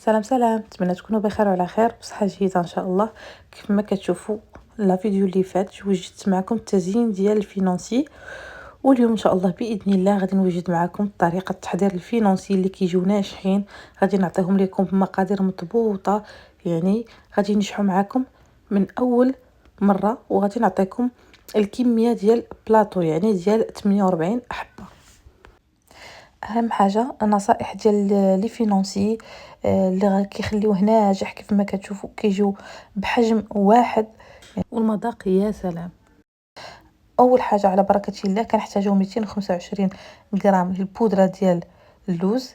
سلام سلام، نتمنى تكونوا بخير وعلى خير بصحه جيده ان شاء الله. كيف ما كتشوفوا لا فيديو اللي فات وجدت معكم التزيين ديال الفينانسي، واليوم ان شاء الله باذن الله غادي نوجد معكم طريقه التحضير الفينانسي اللي كيجيو ناجحين. غادي نعطيهم لكم بمقادير مضبوطه، يعني غادي ينجحوا معكم من اول مره، وغادي نعطيكم الكميه ديال بلاطو يعني ديال 48 حبه. اهم حاجه النصائح ديال لي فينانسي اللي كيخليوه ناجح. كيف ما كتشوفوا كيجيو بحجم واحد والمذاق يا سلام. اول حاجه على بركه الله كنحتاجو 225 غرام البودره ديال اللوز،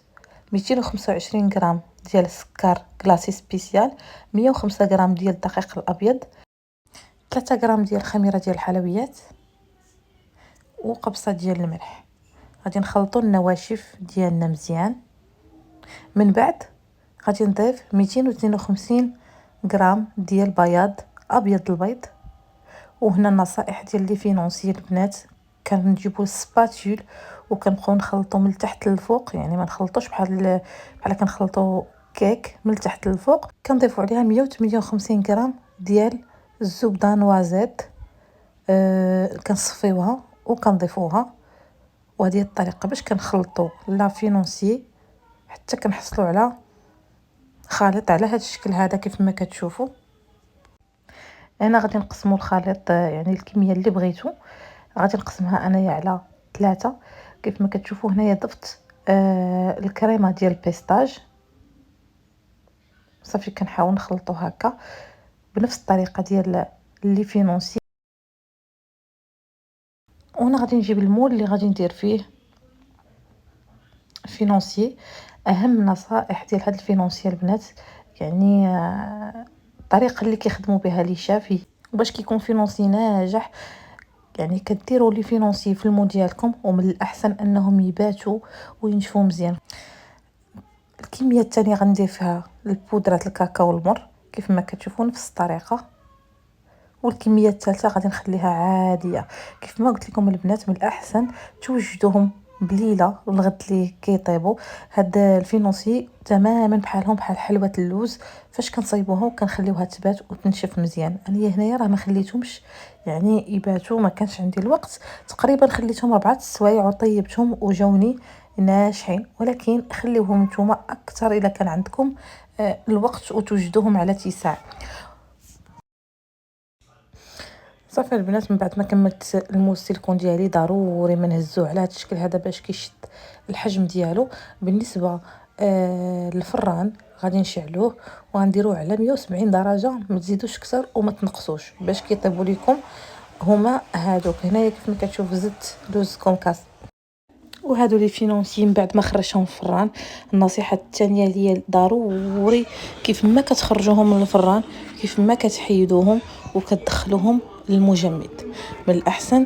225 غرام ديال السكر كلاصي سبيسيال، 105 غرام ديال الدقيق الابيض، 3 غرام ديال الخميره ديال الحلويات، وقبصه ديال الملح. غادي نخلطوا النواشف ديالنا مزيان. من بعد غادي نضيف 252 غرام ديال بياض ابيض البيض. وهنا النصائح ديال لي فينونسي البنات، كنجيبوا السباتول وكنبقاو نخلطوا من التحت للفوق، يعني ما نخلطوش بحال كنخلطوا كيك من التحت للفوق. كنضيفوا عليها 158 غرام ديال الزبده نوازيت، كنصفيوها وكنضيفوها. وهذه الطريقه باش كنخلطوا لا فينونسي حتى كنحصلوا على خليط على هذا الشكل هذا. كيف ما كتشوفوا هنا غادي نقسموا الخليط، يعني الكميه اللي بغيتو غادي نقسمها انايا على 3. كيف ما كتشوفوا هنايا ضفت الكريمه ديال البيستاج. صافي كنحاول نخلطو هكا بنفس الطريقه ديال لي فينونسي. وهنا غادي نجيب المول اللي غادي ندير فيه فينونسي. اهم نصائح ديال هاد الفينونسي البنات، يعني الطريقه اللي كيخدموا بها لي شافي باش كيكون فينونسي ناجح. يعني كديروا لي فينونسي في المول ديالكم، ومن الاحسن انهم يباتوا وينشفوا مزيان. الكميه الثانيه غندير فيها البودره الكاكاو والمر كيف ما كتشوفوا نفس الطريقه. والكميه الثالثه غادي نخليها عاديه. كيف ما قلت لكم البنات، من الاحسن توجدوهم بليله الغد اللي كيطيبوا. هاد الفينونسي تماما بحال حلوه اللوز، فاش كنصايبوها وكنخليوها تبات وتنشف مزيان. انا هنايا راه ما خليتهمش يعني يباتوا، ما كانش عندي الوقت. تقريبا خليتهم 4 سوايع وطيبتهم وجاوني ناجحين. ولكن خليوهم نتوما اكثر اذا كان عندكم الوقت وتوجدوهم على اتساع. صافي البنات، من بعد ما كملت الموس السيليكون ديالي ضروري ما نهزوه على هذا الشكل هذا باش كيشد الحجم ديالو. بالنسبه للفران غادي نشعلوه وغنديروه على 170 درجه، ما تزيدوش اكثر وما تنقصوش باش كيطيبوا لكم هما هادوك. هنايا كيف ما كتشوف زدت لوز كونكاس. وهادو لي فينونسي من بعد ما خرجتهم في الفران، النصيحه الثانيه هي ضروري كيف ما كتخرجوهم من الفران كيف ما كتحيدوهم وكتدخلوهم للمجمد. من الاحسن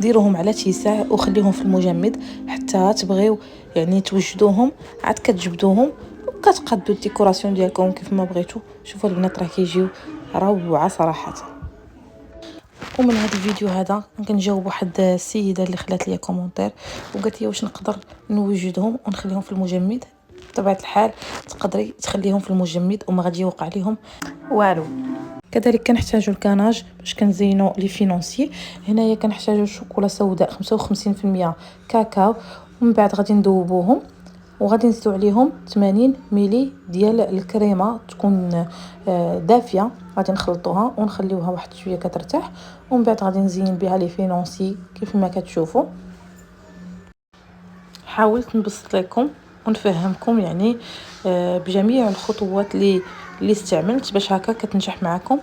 ديروهم على اتساع وخليهم في المجمد حتى تبغيو يعني توجدوهم، عاد كتجبدوهم وكتقادوا الديكوراسيون ديالكم كيف ما بغيتو. شوفوا البنات راه كيجيو روعه صراحه. ومن هذا الفيديو هذا كنجاوب واحد السيده اللي خلات لي كومونتير وقالت لي واش نقدر نوجدهم ونخليهم في المجمد. بطبيعه الحال تقدري تخليهم في المجمد وما غادي يوقع لهم والو. كذلك كنحتاجوا الكناج باش كنزينوا لي فينونسي. هنايا كنحتاجوا شوكولا سوداء 55% كاكاو، ومن بعد غادي نذوبوهم وغادي نزيدوا عليهم 80 ملي ديال الكريمه تكون دافيه. غادي نخلطوها ونخليوها واحد شويه كترتاح، ومن بعد غادي نزين بها لي فينونسي كيف ما كتشوفوا. حاولت نبسط لكم ونفهمكم يعني بجميع الخطوات اللي استعملت باش هكا كتنجح معكم.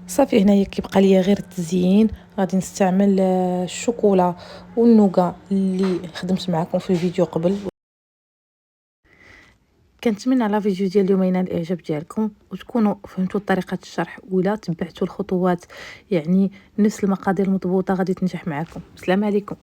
صافي هنايا كيبقى ليا غير التزيين. غادي نستعمل الشوكولا والنوغا اللي خدمت معكم في الفيديو قبل. كنتمنى على فيديو ديال اليوم ينال الاعجاب ديالكم وتكونوا فهمتوا طريقه الشرح ولا تبعتوا الخطوات، يعني نفس المقادير المضبوطه غادي تنجح معكم. السلام عليكم.